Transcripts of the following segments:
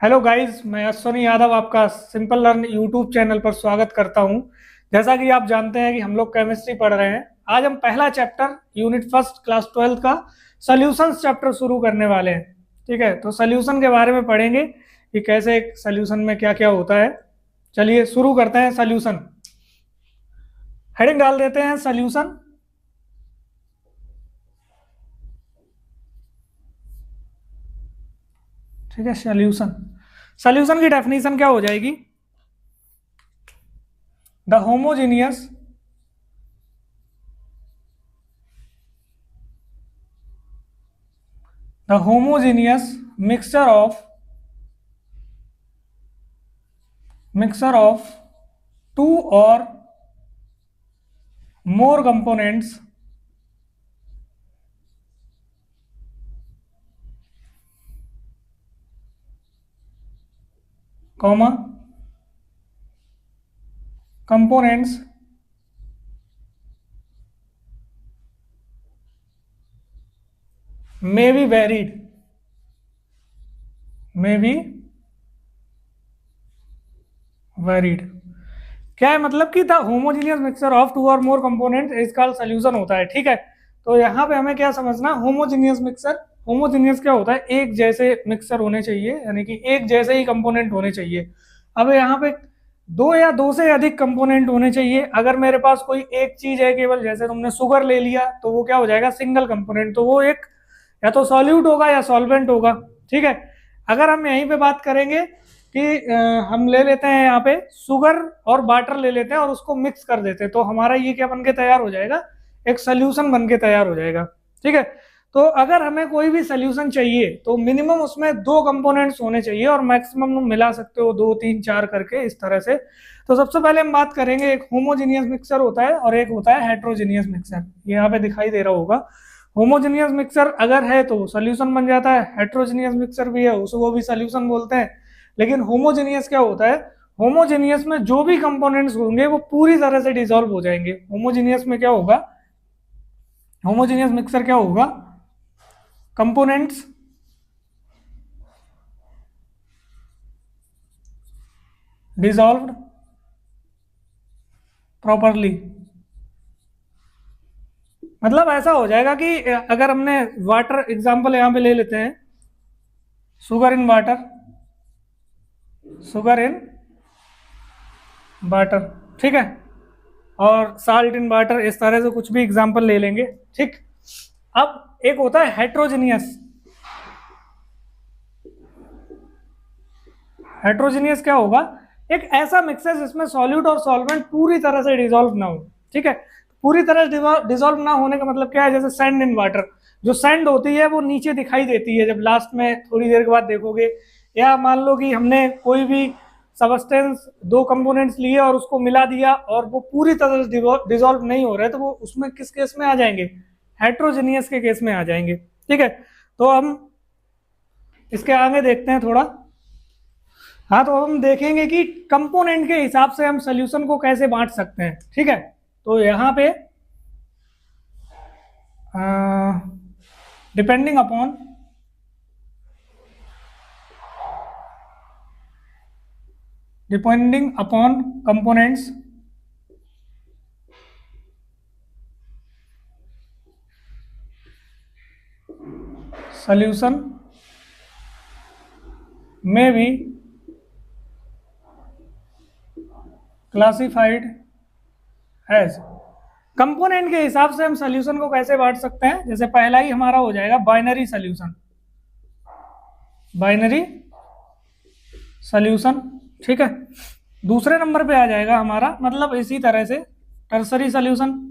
Hello guys, मैं अश्वनी यादव आपका simple learn YouTube channel पर स्वागत करता हूं। जैसा कि आप जानते हैं कि हम लोग केमिस्ट्री पढ़ रहे हैं। आज हम पहला चैप्टर यूनिट फर्स्ट क्लास 12 का सॉल्यूशंस चैप्टर शुरू करने वाले हैं। ठीक है, तो सॉल्यूशन के बारे में पढ़ेंगे कि कैसे एक सॉल्यूशन में क्या क्या होता है। चलिए शुरू करते हैं। सॉल्यूशन हेडिंग डाल देते हैं, सॉल्यूशन। ठीक है, सॉल्यूशन की डेफिनेशन क्या हो जाएगी? The homogeneous mixture of two or more components components may be varied क्या है मतलब कि the homogeneous mixture of two और more component is called solution होता है। ठीक है, तो यहाँ पे हमें क्या समझना, होमोजीनियस मिक्सचर। होमोजीनियस क्या होता है? एक जैसे मिक्सचर होने चाहिए, यानी कि एक जैसे ही कंपोनेंट होने चाहिए। अब यहाँ पे दो या दो से अधिक कंपोनेंट होने चाहिए। अगर मेरे पास कोई एक चीज है केवल, जैसे तुमने शुगर ले लिया, तो वो क्या हो जाएगा? Single component. तो वो एक या तो सॉल्यूट होगा या सॉल्वेंट होगा। ठीक है, अगर हम यहीं पे बात करेंगे कि हम ले लेते हैं यहाँ पे शुगर और वाटर ले लेते हैं और उसको मिक्स कर देते हैं, तो हमारा ये क्या बन के तैयार हो जाएगा? एक सोल्यूशन बन के तैयार हो जाएगा। ठीक है, तो अगर हमें कोई भी सोल्यूशन चाहिए तो मिनिमम उसमें दो कंपोनेंट्स होने चाहिए और मैक्सिमम तुम मिला सकते हो दो तीन चार करके, इस तरह से। तो सबसे पहले हम बात करेंगे, एक होमोजीनियस मिक्सचर होता है और एक होता है हेट्रोजीनियस मिक्सचर। ये यहाँ पे दिखाई दे रहा होगा। होमोजीनियस मिक्सचर अगर है तो सोल्यूशन बन जाता है, हेट्रोजीनियस मिक्सचर भी है उसको भी सोल्यूशन बोलते हैं। लेकिन होमोजेनियस क्या होता है? होमोजेनियस में जो भी कंपोनेंट्स होंगे वो पूरी तरह से डिसॉल्व हो जाएंगे। होमोजेनियस में क्या होगा? होमोजेनियस मिक्सचर क्या होगा? Components dissolved properly. मतलब ऐसा हो जाएगा कि अगर हमने वाटर एग्जांपल यहां पे ले लेते हैं, शुगर इन वाटर, ठीक है, और साल्ट इन वाटर, इस तरह से कुछ भी एग्जांपल ले लेंगे। ठीक, अब एक होता है हेट्रोजीनियस। हेट्रोजीनियस क्या होगा? एक ऐसा मिक्सर जिसमें सॉल्यूट और सॉल्वेंट पूरी तरह से डिसॉल्व ना हो। ठीक है, पूरी तरह डिसॉल्व ना होने का मतलब क्या है? जैसे सैंड इन वाटर, जो सैंड होती है वो नीचे दिखाई देती है जब लास्ट में थोड़ी देर के बाद देखोगे। या मान लो कि हमने कोई भी सबस्टेंस, दो कंपोनेंट्स लिए और उसको मिला दिया और वो पूरी तरह से डिसॉल्व नहीं हो रहे, तो वो उसमें किस केस में आ जाएंगे? हेट्रोजीनियस के केस में आ जाएंगे। ठीक है, तो हम इसके आगे देखते हैं थोड़ा। हाँ, तो अब हम देखेंगे कि कंपोनेंट के हिसाब से हम सॉल्यूशन को कैसे बांट सकते हैं। ठीक है, तो यहाँ पे depending upon components solution may be classified as। Component के हिसाब से हम सॉल्यूशन को कैसे बांट सकते हैं? जैसे पहला ही हमारा हो जाएगा बाइनरी सॉल्यूशन। ठीक है, दूसरे नंबर पे आ जाएगा हमारा, मतलब इसी तरह से टर्सरी सॉल्यूशन।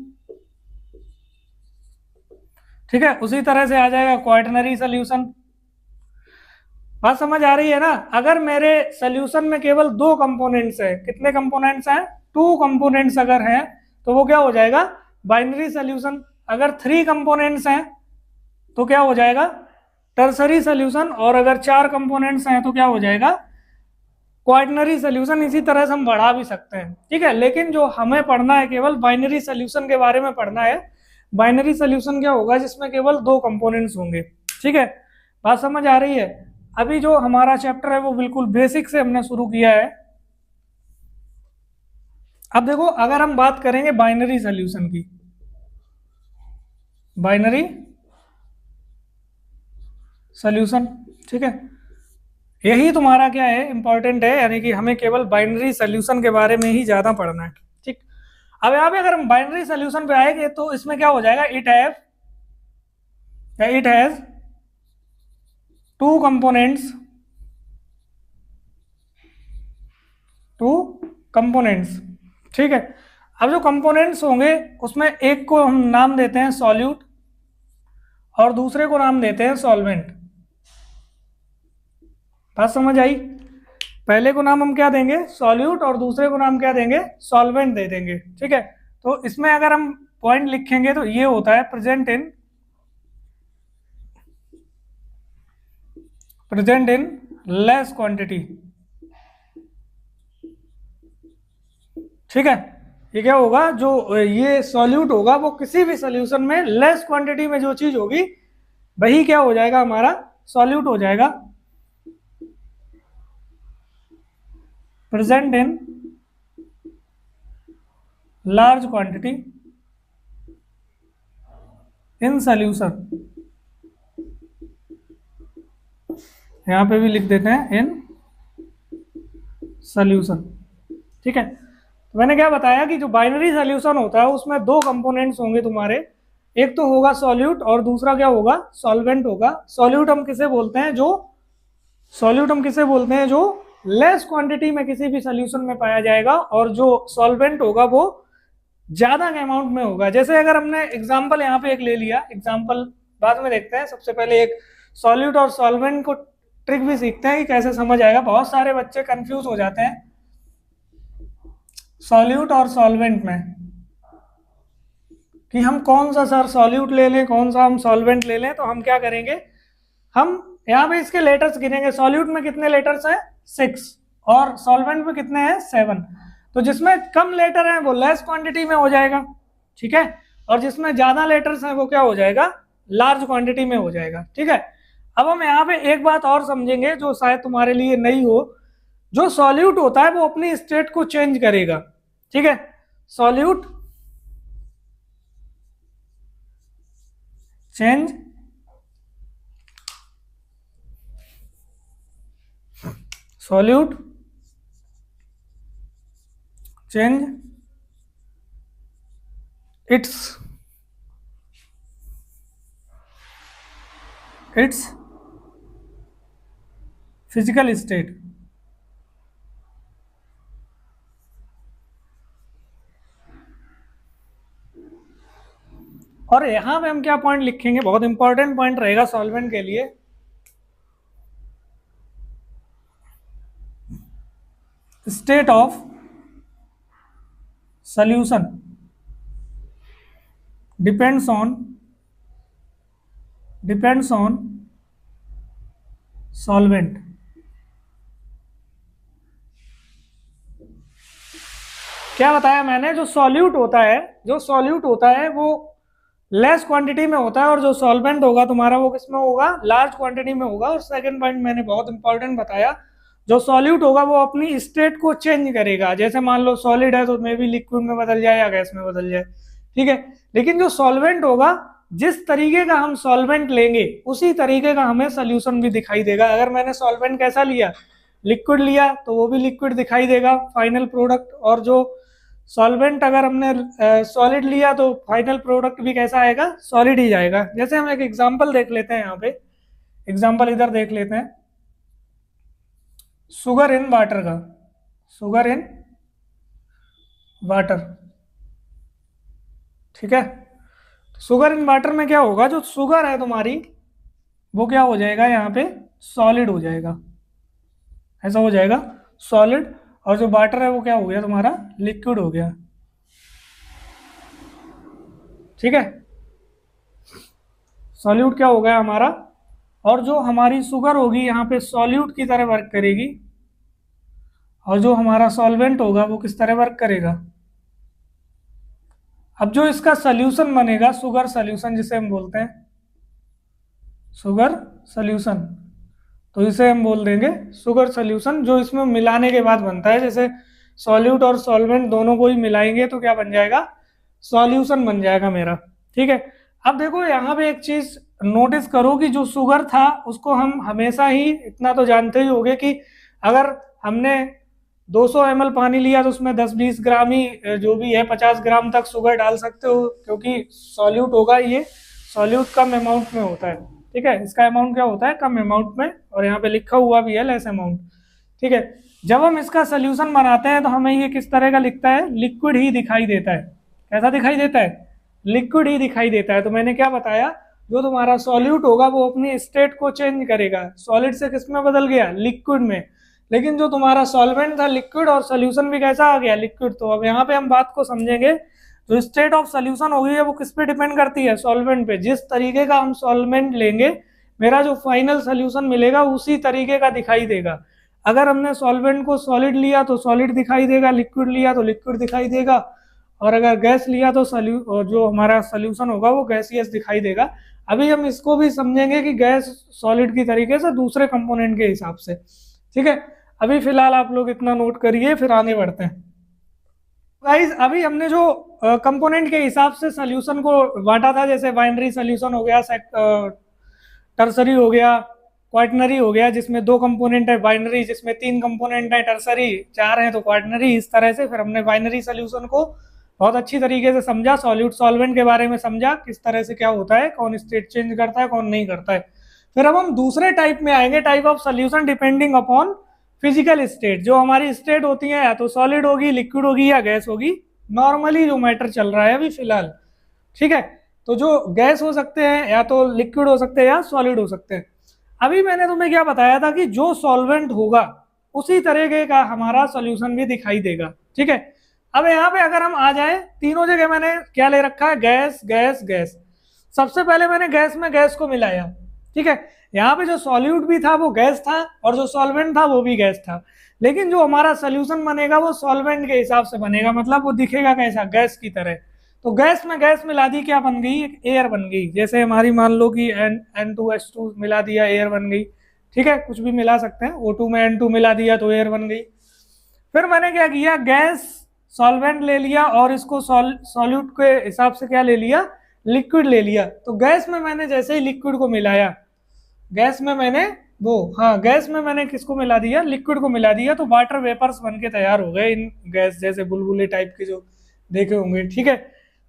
ठीक है, उसी तरह से आ जाएगा क्वाaternary सॉल्यूशन। बात समझ आ रही है ना? अगर मेरे सॉल्यूशन में केवल दो कंपोनेंट्स है, कितने कंपोनेंट्स हैं? टू कंपोनेंट्स अगर हैं तो वो क्या हो जाएगा? Binary solution. अगर थ्री कंपोनेंट्स हैं तो क्या हो जाएगा? Tertiary solution. और अगर चार कंपोनेंट्स हैं तो क्या हो जाएगा? क्वाaternary सॉल्यूशन। इसी तरह से हम बढ़ा भी सकते हैं। ठीक है, लेकिन जो हमें पढ़ना है केवल बाइनरी सॉल्यूशन के बारे में पढ़ना है। बाइनरी सॉल्यूशन क्या होगा? जिसमें केवल दो कंपोनेंट्स होंगे। ठीक है, बात समझ आ रही है? अभी जो हमारा चैप्टर है वो बिल्कुल बेसिक से हमने शुरू किया है। अब देखो, अगर हम बात करेंगे बाइनरी सॉल्यूशन की, बाइनरी सॉल्यूशन, ठीक है, यही तुम्हारा क्या है, इंपॉर्टेंट है, यानी कि हमें केवल बाइनरी सॉल्यूशन के बारे में ही ज्यादा पढ़ना है, ठीक। अब यहाँ पे अगर हम बाइनरी सॉल्यूशन पे आएंगे तो इसमें क्या हो जाएगा, इट हैज टू कंपोनेंट्स, ठीक है। अब जो कंपोनेंट्स होंगे उसमें एक को हम नाम देते हैं सॉल्यूट और दूसरे को नाम देते हैं सॉल्वेंट। बात समझ आई? पहले को नाम हम क्या देंगे, सॉल्यूट, और दूसरे को नाम क्या देंगे, सॉल्वेंट दे देंगे, ठीक है। तो इसमें अगर हम पॉइंट लिखेंगे तो ये होता है प्रेजेंट इन लेस क्वांटिटी, ठीक है। ये क्या होगा, जो ये सॉल्यूट होगा वो किसी भी सॉल्यूशन में लेस क्वांटिटी में जो चीज होगी वही क्या हो जाएगा, हमारा सॉल्यूट हो जाएगा। Present in large quantity in solution, यहां पे भी लिख देते हैं इन सॉल्यूशन, ठीक है। तो मैंने क्या बताया कि जो बाइनरी सॉल्यूशन होता है उसमें दो कंपोनेंट्स होंगे तुम्हारे, एक तो होगा सॉल्यूट और दूसरा क्या होगा, सॉल्वेंट होगा। सॉल्यूट हम किसे बोलते हैं, जो लेस क्वांटिटी में किसी भी सॉल्यूशन में पाया जाएगा, और जो सॉल्वेंट होगा वो ज्यादा अमाउंट में होगा। जैसे अगर हमने एग्जांपल यहाँ पे एक ले लिया, एग्जांपल बाद में देखते हैं, सबसे पहले एक सॉल्यूट और सॉल्वेंट को ट्रिक भी सीखते हैं कि कैसे समझ आएगा। बहुत सारे बच्चे कंफ्यूज हो जाते हैं सॉल्यूट और सॉल्वेंट में कि हम कौन सा सर सॉल्यूट ले लें, कौन सा हम सॉल्वेंट ले लें। तो हम क्या करेंगे, हम यहाँ पे इसके लेटर्स गिनेंगे। सॉल्यूट में कितने लेटर्स हैं, 6, और सॉल्वेंट में कितने हैं, 7। तो जिसमें कम लेटर हैं वो लेस क्वांटिटी में हो जाएगा, ठीक है, और जिसमें ज्यादा लेटर्स हैं वो क्या हो जाएगा, लार्ज क्वांटिटी में हो जाएगा, ठीक है। अब हम यहाँ पे एक बात और समझेंगे जो शायद तुम्हारे लिए नई हो। जो सॉल्यूट होता है वो अपनी स्टेट को चेंज करेगा, ठीक है। Solute change it's physical state. और यहां पे हम क्या पॉइंट लिखेंगे, बहुत इंपॉर्टेंट पॉइंट रहेगा सॉल्वेंट के लिए, state of solution depends on solvent. क्या बताया मैंने, जो सॉल्यूट होता है वो लेस क्वांटिटी में होता है, और जो सॉल्वेंट होगा तुम्हारा वो किसमें होगा, लार्ज क्वांटिटी में होगा। और सेकंड पॉइंट मैंने बहुत इंपॉर्टेंट बताया, जो सॉल्यूट होगा वो अपनी स्टेट को चेंज करेगा। जैसे मान लो सॉलिड है तो मे भी लिक्विड में बदल जाए या गैस में बदल जाए, ठीक है। लेकिन जो सॉल्वेंट होगा, जिस तरीके का हम सॉल्वेंट लेंगे उसी तरीके का हमें सोल्यूशन भी दिखाई देगा। अगर मैंने सॉल्वेंट कैसा लिया, लिक्विड लिया, तो वो भी लिक्विड दिखाई देगा फाइनल प्रोडक्ट, और जो सॉल्वेंट अगर हमने सॉलिड लिया तो फाइनल प्रोडक्ट भी कैसा आएगा, सॉलिड ही जाएगा। जैसे हम एक एग्जांपल देख लेते हैं, यहाँ पे एग्जांपल इधर देख लेते हैं, शुगर इन वाटर का, शुगर इन वाटर, ठीक है। शुगर इन वाटर में क्या होगा, जो शुगर है तुम्हारी वो क्या हो जाएगा, यहाँ पे सॉलिड हो जाएगा, ऐसा हो जाएगा सॉलिड, और जो वाटर है वो क्या हो गया तुम्हारा, लिक्विड हो गया, ठीक है। सॉल्यूट क्या हो गया हमारा, और जो हमारी शुगर होगी यहाँ पे सॉल्यूट की तरह वर्क करेगी, और जो हमारा सॉल्वेंट होगा वो किस तरह वर्क करेगा। अब जो इसका सॉल्यूशन बनेगा, शुगर सॉल्यूशन जिसे हम बोलते हैं, शुगर सॉल्यूशन, तो इसे हम बोल देंगे शुगर सोल्यूशन, जो इसमें मिलाने के बाद बनता है। जैसे सॉल्यूट और सॉल्वेंट दोनों को ही मिलाएंगे तो क्या बन जाएगा, सॉल्यूशन बन जाएगा मेरा। ठीक है, अब देखो यहाँ पे एक चीज नोटिस करो कि जो शुगर था उसको हम हमेशा ही इतना तो जानते ही होंगे कि अगर हमने 200 ml पानी लिया तो उसमें 10-20 ग्राम ही जो भी है 50 ग्राम तक शुगर डाल सकते हो, क्योंकि सॉल्यूट होगा, ये सॉल्यूट कम अमाउंट में होता है। ठीक है, इसका अमाउंट क्या होता है, कम अमाउंट में, और यहाँ पे लिखा हुआ भी है लेस अमाउंट। ठीक है, जब हम इसका सोल्यूशन बनाते हैं तो हमें ये किस तरह का लिखता है, लिक्विड ही दिखाई देता है। कैसा दिखाई देता है, लिक्विड ही दिखाई देता है। तो मैंने क्या बताया, जो तुम्हारा सॉल्यूट होगा वो अपनी स्टेट को चेंज करेगा, सॉलिड से किस में बदल गया, लिक्विड में। लेकिन जो तुम्हारा सॉल्वेंट था लिक्विड, और सोल्यूशन भी कैसा आ गया, लिक्विड। तो अब यहाँ पे हम बात को समझेंगे, जो स्टेट ऑफ सोल्यूशन होगी है वो किस पे डिपेंड करती है, सॉल्वेंट पे। जिस तरीके का हम सॉल्वेंट लेंगे मेरा जो फाइनल सोल्यूशन मिलेगा उसी तरीके का दिखाई देगा। अगर हमने सॉल्वेंट को सॉलिड लिया तो सॉलिड दिखाई देगा, लिक्विड लिया तो लिक्विड दिखाई देगा, और अगर गैस लिया तो जो हमारा सोल्यूशन होगा वो गैसियस दिखाई देगा। अभी हम इसको भी समझेंगे कि गैस सॉलिड की तरीके से दूसरे कंपोनेंट के हिसाब से। ठीक है, अभी फिलहाल आप लोग इतना नोट करिए, फिर आगे बढ़ते हैं। गाइस अभी हमने जो कंपोनेंट के हिसाब से सोल्यूशन को बांटा था, जैसे बाइनरी सोल्यूशन हो गया, टर्सरी हो गया, क्वार्टनरी हो गया जिसमें 2 कंपोनेंट है, बाइनरी जिसमें 3 कंपोनेंट है, टर्सरी 4 है तो क्वार्टनरी। इस तरह से फिर हमने बाइनरी सोल्यूशन को बहुत अच्छी तरीके से समझा, सॉल्यूट सॉल्वेंट के बारे में समझा, किस तरह से क्या होता है, कौन स्टेट चेंज करता है कौन नहीं करता है। फिर अब हम दूसरे टाइप में आएंगे, type of solution depending upon physical state. जो हमारी स्टेट होती है या तो सॉलिड होगी, लिक्विड होगी या गैस होगी, नॉर्मली जो मैटर चल रहा है अभी फिलहाल। ठीक है, तो जो गैस हो सकते हैं या तो लिक्विड हो सकते हैं या सॉलिड हो सकते हैं। अभी मैंने तुम्हें क्या बताया था कि जो सॉल्वेंट होगा उसी तरीके का हमारा सॉल्यूशन भी दिखाई देगा। ठीक है, अब यहाँ पे अगर हम आ जाए, तीनों जगह मैंने क्या ले रखा है, गैस गैस गैस। सबसे पहले मैंने गैस में गैस को मिलाया। ठीक है, यहाँ पे जो सॉल्यूट भी था वो गैस था और जो सॉल्वेंट था वो भी गैस था, लेकिन जो हमारा सोल्यूशन बनेगा वो सॉल्वेंट के हिसाब से बनेगा, मतलब वो दिखेगा कैसा, गैस की तरह। तो गैस में गैस मिला दी, क्या बन गई, एक एयर बन गई। जैसे हमारी मान लो कि N2H2 मिला दिया, एयर बन गई। ठीक है, कुछ भी मिला सकते हैं, O2 में N2 मिला दिया तो एयर बन गई। फिर मैंने क्या किया, गैस सॉल्वेंट ले लिया और इसको सॉल्यूट के हिसाब से क्या ले लिया, लिक्विड ले लिया। तो गैस में मैंने जैसे ही लिक्विड को मिलाया, गैस में मैंने गैस में मैंने किसको मिला दिया, लिक्विड को मिला दिया, तो वाटर वेपर्स बन के तैयार हो गए इन गैस जैसे बुलबुले टाइप के जो देखे होंगे। ठीक है,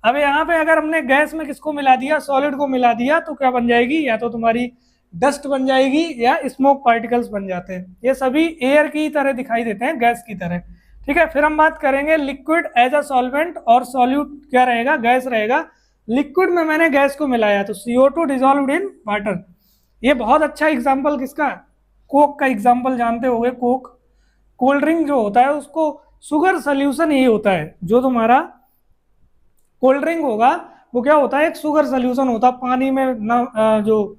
अब यहाँ पे अगर हमने गैस में किसको मिला दिया, सॉलिड को मिला दिया, तो क्या बन जाएगी, या तो तुम्हारी डस्ट बन जाएगी या स्मोक पार्टिकल्स बन जाते हैं। ये सभी एयर की तरह दिखाई देते हैं, गैस की तरह। ठीक है, फिर हम बात करेंगे लिक्विड एज अ सॉल्वेंट और सॉल्यूट क्या रहेगा, गैस रहेगा। लिक्विड में मैंने गैस को मिलाया तो CO2 डिजोल्व्ड इन वाटर। ये बहुत अच्छा एग्जाम्पल किसका, कोक का एग्जाम्पल जानते होंगे। कोक कोल्ड ड्रिंक जो होता है उसको शुगर सोल्यूशन यही होता है। जो तुम्हारा कोल्ड ड्रिंक होगा वो क्या होता है, एक शुगर सोल्यूशन होता है। पानी में ना जो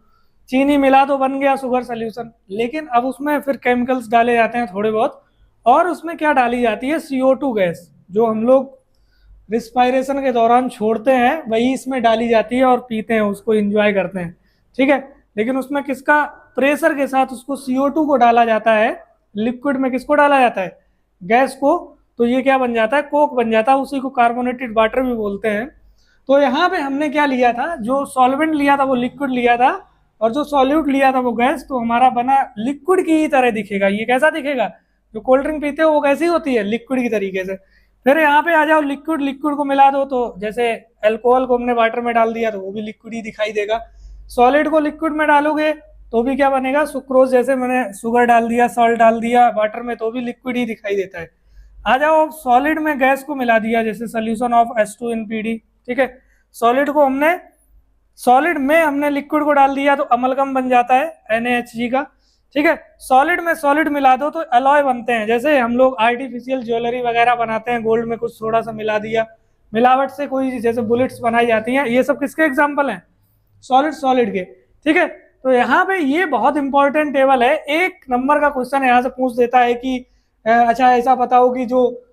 चीनी मिला तो बन गया शुगर सोल्यूशन, लेकिन अब उसमें फिर केमिकल्स डाले जाते हैं थोड़े बहुत, और उसमें क्या डाली जाती है, CO2 गैस, जो हम लोग रिस्पायरेशन के दौरान छोड़ते हैं वही इसमें डाली जाती है और पीते हैं, उसको एंजॉय करते हैं। ठीक है, लेकिन उसमें किसका, प्रेशर के साथ उसको CO2 को डाला जाता है, लिक्विड में किसको डाला जाता है, गैस को। तो ये क्या बन जाता है, कोक बन जाता है, उसी को कार्बोनेटेड वाटर भी बोलते हैं। तो यहाँ पे हमने क्या लिया था, जो सॉल्वेंट लिया था वो लिक्विड लिया था, और जो सॉल्यूट लिया था वो गैस। तो हमारा बना लिक्विड की ही तरह दिखेगा। ये कैसा दिखेगा, जो कोल्ड ड्रिंक पीते हो वो कैसी होती है, लिक्विड की तरीके से। फिर यहाँ पे आ जाओ, लिक्विड लिक्विड को मिला दो, तो जैसे अल्कोहल को हमने वाटर में डाल दिया तो वो भी लिक्विड ही दिखाई देगा। सॉलिड को लिक्विड में डालोगे तो भी क्या बनेगा, सुक्रोज, जैसे मैंने शुगर डाल दिया, सॉल्ट डाल दिया वाटर में, तो भी लिक्विड ही दिखाई देता है। आ जाओ, सॉलिड में गैस को मिला दिया, जैसे सोल्यूशन ऑफ H2NPD। ठीक है, सॉलिड में हमने लिक्विड को डाल दिया तो अमलगम बन जाता है NaHG का। ठीक है, सॉलिड में सॉलिड मिला दो तो अलॉय बनते हैं। जैसे हम लोग आर्टिफिशियल ज्वेलरी वगैरह बनाते हैं, गोल्ड में कुछ थोड़ा सा मिला दिया, मिलावट से कोई जैसे बुलेट्स बनाई जाती हैं, ये सब किसके एग्जाम्पल हैं, सॉलिड के। ठीक है, तो यहाँ पे ये बहुत इंपॉर्टेंट टेबल है। 1 नंबर का क्वेश्चन यहाँ से पूछ देता है कि अच्छा ऐसा बताओ कि जो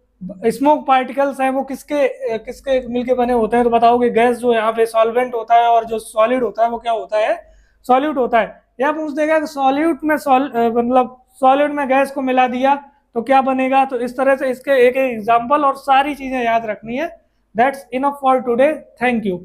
स्मोक पार्टिकल्स हैं वो किसके किसके मिलके बने होते हैं, तो बताओ कि गैस जो यहाँ पे सॉल्वेंट होता है और जो सॉलिड होता है वो क्या होता है, सॉल्यूट होता है। या पूछ देगा कि मतलब सॉलिड में गैस को मिला दिया तो क्या बनेगा। तो इस तरह से इसके एक एक एग्जाम्पल और सारी चीजें याद रखनी है। That's enough for today, thank you.